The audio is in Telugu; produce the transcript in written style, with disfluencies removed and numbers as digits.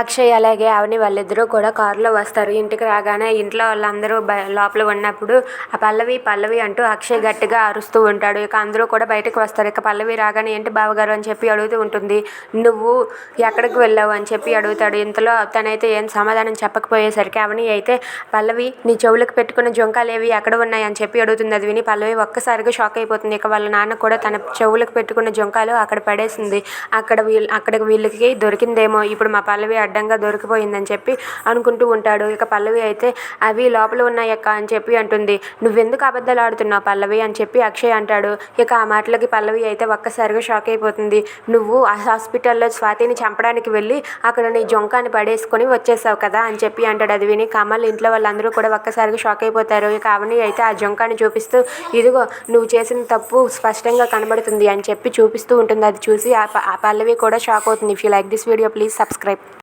అక్షయ్ అలాగే అవని వాళ్ళిద్దరూ కూడా కారులో వస్తారు. ఇంటికి రాగానే ఇంట్లో వాళ్ళందరూ లోపల ఉన్నప్పుడు ఆ పల్లవి అంటూ అక్షయ్ గట్టిగా అరుస్తూ ఉంటాడు. ఇక అందరూ కూడా బయటకు వస్తారు. ఇక పల్లవి రాగానే ఏంటి బావగారు అని చెప్పి అడుగుతూ ఉంటుంది. నువ్వు ఎక్కడికి వెళ్ళావు అని చెప్పి అడుగుతాడు. ఇంతలో తనైతే ఏం సమాధానం చెప్పకపోయేసరికి అవని అయితే పల్లవి నీ చెవులకు పెట్టుకున్న జొంకాలేవి ఎక్కడ ఉన్నాయి అని చెప్పి అడుగుతుంది. అది విని పల్లవి ఒక్కసారిగా షాక్ అయిపోతుంది. ఇక వాళ్ళ నాన్న కూడా తన చెవులకు పెట్టుకున్న జొంకాలు అక్కడ పడేసింది. అక్కడికి వీళ్ళకి దొరికిందేమో, ఇప్పుడు మా పల్లవి అడ్డంగా దొరికిపోయిందని చెప్పి అనుకుంటూ ఉంటాడు. ఇక పల్లవి అయితే అవి లోపల ఉన్నాయక్క అని చెప్పి అంటుంది. నువ్వెందుకు అబద్ధాలు ఆడుతున్నావు పల్లవి అని చెప్పి అక్షయ్ అంటాడు. ఇక ఆ మాటలకి పల్లవి అయితే ఒక్కసారిగా షాక్ అయిపోతుంది. నువ్వు ఆ హాస్పిటల్లో స్వాతిని చంపడానికి వెళ్ళి అక్కడ నీ జొంకాని పడేసుకొని వచ్చేసావు కదా అని చెప్పి అంటాడు. అది విని కమల్ ఇంట్లో వాళ్ళందరూ కూడా ఒక్కసారిగా షాక్ అయిపోతారు. ఇక అవని అయితే ఆ జొంకాని చూపిస్తూ ఇదిగో నువ్వు చేసిన తప్పు స్పష్టంగా కనబడుతుంది అని చెప్పి చూపిస్తూ ఉంటుంది. అది చూసి ఆ పల్లవి కూడా షాక్ అవుతుంది. If you like this video please subscribe.